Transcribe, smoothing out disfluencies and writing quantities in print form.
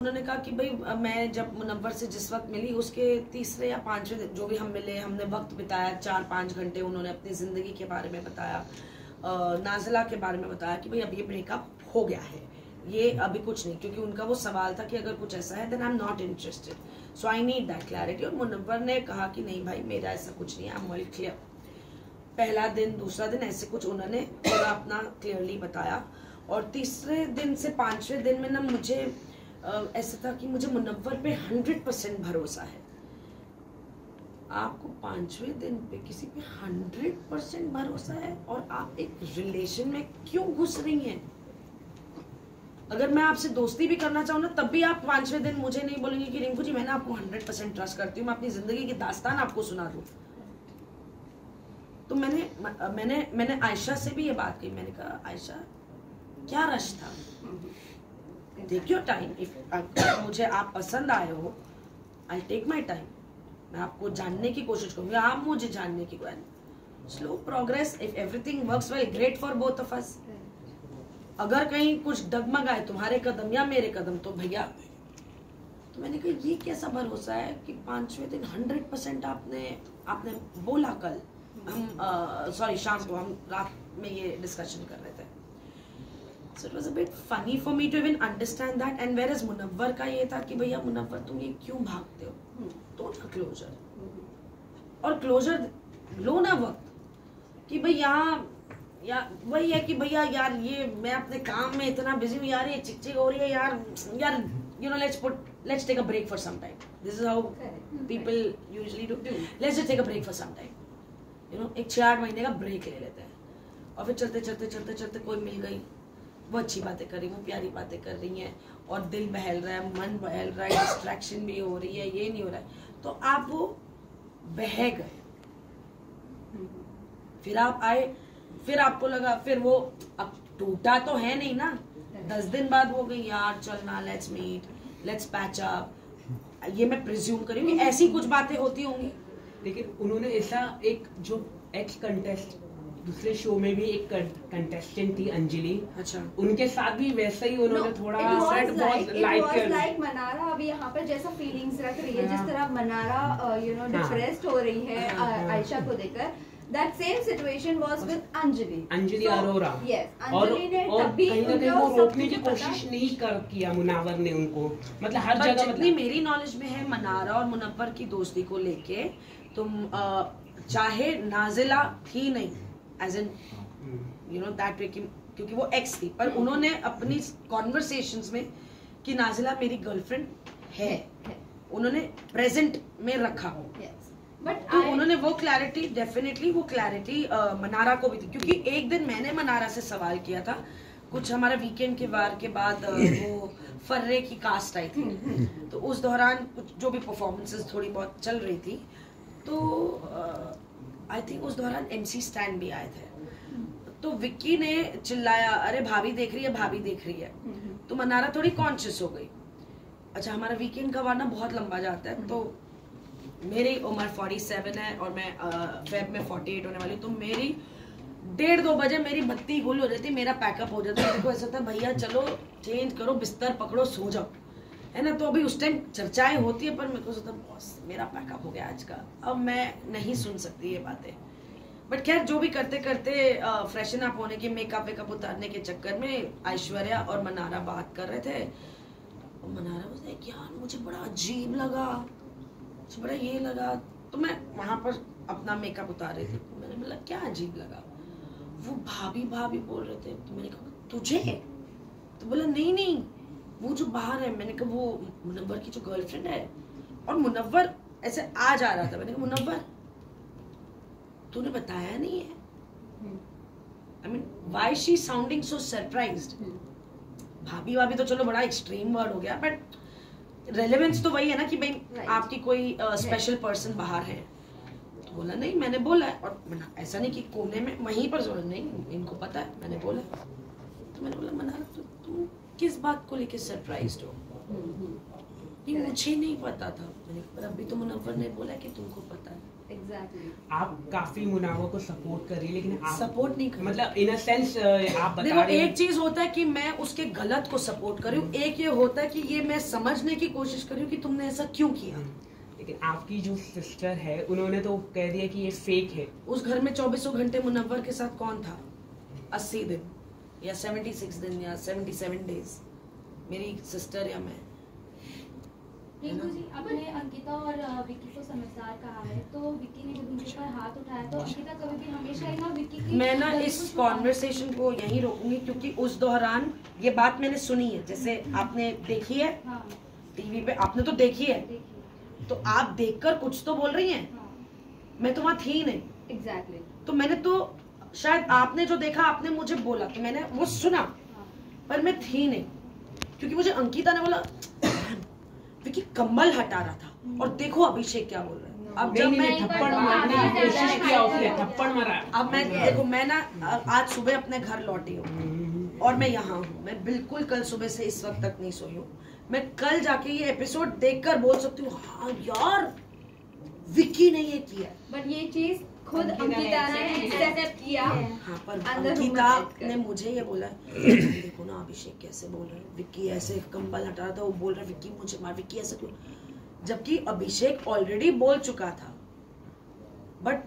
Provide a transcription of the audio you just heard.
उन्होंने कहा कि भाई मैं जब मुनव्वर से जिस वक्त मिली उसके तीसरे या पांचवें दिन जो भी हम मिले, हमने वक्त बिताया 4-5 घंटे। उन्होंने अपनी जिंदगी के बारे में बताया, नाजिला के बारे में बताया कि भाई अब ये ब्रेकअप हो गया है, ये अभी कुछ नहीं, क्योंकि उनका वो सवाल था कि अगर कुछ ऐसा है then I am not interested, so I need that clarity. और मुनव्वर ने कहा कि नहीं भाई मेरा ऐसा कुछ नहीं है, आई एम वेरी क्लियर। पहला दिन दूसरा दिन ऐसे कुछ उन्होंने पूरा अपना क्लियरली बताया। और तीसरे दिन से पांचवें दिन में ना मुझे ऐसा था कि मुझे मुनव्वर पे 100% भरोसा है। आपको पांचवें दिन पे किसी पे 100% भरोसा है और आप एक रिलेशन में क्यों घुस रही हैं? अगर मैं आपसे दोस्ती भी करना चाहूँ ना तब भी आप पांचवें दिन मुझे नहीं बोलेंगे कि रिंकू जी मैंने आपको 100% ट्रस्ट करती हूँ, मैं अपनी जिंदगी की दास्तान आपको सुना दूँ। तो मैंने आयशा से भी ये बात कही। मैंने कहा आयशा क्या रश था, टेक योर टाइम। इफ मुझे आप पसंद आए हो आई टेक माई टाइम, मैं आपको जानने की कोशिश करूंगी, आप मुझे जानने की कोशिश। Slow progress, if everything works well great for both of us. अगर कहीं कुछ डगमगाए तुम्हारे कदम या मेरे कदम तो भैया। तो मैंने कहा ये कैसा भरोसा है कि पांचवें दिन 100% आपने बोला। कल हम सॉरी शाम को हम रात में ये डिस्कशन कर रहे थे। So it was a bit funny for me to even understand that, and whereas Munawwar का ये था कि भैया मुनव्वर तुम ये क्यों भागते हो, तो ना क्लोजर। और क्लोजर लो ना वक्त कि भाई यहाँ या वही है कि भैया यार ये मैं अपने काम में इतना बिजी हूँ यार, ये चिक हो रही है यार you know let's take a break for some time. This is how people usually do. Let's just take a break for some time. You know एक 6-8 महीने का ब्रेक ले लेते हैं और फिर चलते कोई मिल गई, वो अच्छी बातें कर रही, वो प्यारी बातें कर रही हैं और दिल बहल रहा है, मन बहल रहा है, डिस्ट्रैक्शन भी हो रही है, ये नहीं हो रहा है, तो आप वो बह गए। फिर आप आए, फिर आपको लगा, फिर वो अब टूटा तो है नहीं ना। 10 दिन बाद वो गई यार चलना, let's meet, let's patch up. ये मैं प्रिज्यूम करी कि ऐसी कुछ बातें होती होंगी। लेकिन उन्होंने ऐसा एक जो एक्स कंटेस्ट दूसरे शो में भी एक कंटेस्टेंट थी अंजलि, अच्छा उनके साथ भी वैसा ही उन्होंने थोड़ा लाइक मनारा अभी यहाँ पर जैसा फीलिंग्स रख रही है, जिस तरह मनारा डिप्रेस्ड हो रही है आयशा को देकर, that same situation was with Anjali Arora. Yes, Anjali ने तभी कहीं ना कहीं वो रोकने की कोशिश नहीं किया मुनव्वर ने उनको, मतलब हर जगह। जितनी मेरी नॉलेज में है मनारा और मुनव्वर की दोस्ती को लेके, तुम चाहे नाजिला थी नहीं as an you know that way, क्योंकि वो एक्स थी, पर उन्होंने अपनी कॉन्वर्सेशंस में कि नाजिला मेरी गर्लफ्रेंड है उन्होंने प्रेजेंट में रखा। बट तो उन्होंने वो क्लैरिटी, डेफिनेटली वो क्लैरिटी मनारा को भी थी, क्योंकि एक दिन मैंने मनारा से सवाल किया था, कुछ हमारा वीकेंड के वार के बाद वो फर्रे की कास्ट आई थी, तो उस दौरान कुछ जो भी परफॉर्मेंसेस थोड़ी बहुत चल रही थी, तो आई थिंक उस दौरान MC स्टैंड भी आए थे, तो विक्की ने चिल्लाया अरे भाभी देख रही है, भाभी देख रही है, तो मनारा थोड़ी कॉन्शियस हो गई। अच्छा हमारा वीकेंड का वार ना बहुत लंबा जाता है, तो मेरी उम्र 47 है और मैं फेब में 48 होने वाली, तो मेरी 1:30-2 बजे मेरी बत्ती गुल हो जाती, मेरा पैकअप हो जाता है। मेरे को ऐसा था भैया चलो चेंज करो, बिस्तर पकड़ो, सो जाओ, है ना। तो अभी उस टाइम चर्चाएं होती है, पर मेरे को सोचता बॉस मेरा पैकअप हो गया आज का, अब मैं नहीं सुन सकती ये बातें। बट खैर जो भी करते करते फ्रेशन अप होने की, मेकअप वेकअप उतारने के चक्कर में आइश्वर्या और मनारा बात कर रहे थे, और मनारा बोलते यार मुझे बड़ा अजीब लगा, बड़ा ये लगा, तो मैं वहां पर अपना मेकअप उतार रही थी, तो मैंने बोला क्या अजीब लगा, वो भाभी भाभी बोल रहे थे, तो मैंने कहा तुझे, तो बोला नहीं वो जो बाहर है, मैंने कहा वो मुनव्वर की जो गर्लफ्रेंड है, और मुनव्वर ऐसे आ जा रहा था, मैंने कहा मुनव्वर तूने बताया नहीं है, I mean why she sounding so surprised. भाभी भाभी तो चलो बड़ा एक्सट्रीम वर्ड हो गया, बट रेलेवेंस तो वही है ना कि भाई आपकी कोई स्पेशल पर्सन बाहर है, तो बोला नहीं मैंने बोला है, और ऐसा नहीं कि कोने में वहीं पर जोड़, नहीं इनको पता है मैंने बोला। तो मैंने बोला मनारा तो तुम किस बात को लेके सरप्राइज्ड हो? नहीं मुझे नहीं पता था। मैंने पर अभी तो मुनव्वर ने बोला कि तुमको पता है। Exactly. आप काफी मुनावा को सपोर्ट कर रही है, लेकिन आप सपोर्ट नहीं कर, मतलब इन अ सेंस आप बता रहे एक चीज होता है कि मैं उसके गलत को सपोर्ट कर रही हूँ, एक ये होता है कि ये मैं समझने की कोशिश कर रही हूँ कि तुमने ऐसा क्यों किया। लेकिन आपकी जो सिस्टर है उन्होंने तो कह दिया कि ये फेक है। उस घर में 24 घंटे मुनव्वर के साथ कौन था? 80 दिन या 76 दिन या 77 डेज, मेरी सिस्टर या मैं। रिंकू जी, आपने अंकिता और विक्की को समझदार कहा है, तो विक्की ने जब उनके ऊपर हाथ उठाया तो अंकिता कभी भी हमेशा ही ना विक्की की, मैं ना इस कॉन्वर्सेशन को यहीं रोकूंगी, क्योंकि उस दौरान ये बात मैंने सुनी है, जैसे आपने देखी है टीवी पे, आपने तो देखी है, तो आप देखकर कुछ तो बोल रही हैं। मैं तो वहां थी नहीं। Exactly. तो मैंने तो शायद आपने जो देखा आपने मुझे बोला तो मैंने वो सुना, पर मैं थी नहीं, क्योंकि मुझे अंकिता ने बोला विक्की कम्बल हटा रहा था, और देखो अभिषेक क्या बोल रहा है। अब जब मैं थप्पड़ मारने की कोशिश किया, उसने थप्पड़ मारा। अब मैं देखो, मैं ना आज सुबह अपने घर लौटी हूँ और मैं यहाँ हूँ, मैं बिल्कुल कल सुबह से इस वक्त तक नहीं सोई हूँ। मैं कल जाके ये एपिसोड देखकर बोल सकती हूँ हाँ यार विक्की ने ये किया, बट ये चीज खुद अंकिता ने एक्सेप्ट किया। हाँ, पर अंकिता ने मुझे ये बोला देखो ना अभिषेक कैसे बोल रहे हैं, विक्की ऐसे कंबल हटा रहा था, वो बोल रहा है विक्की मुझे मार, विक्की ऐसे क्यों, जबकि अभिषेक ऑलरेडी बोल चुका था। बट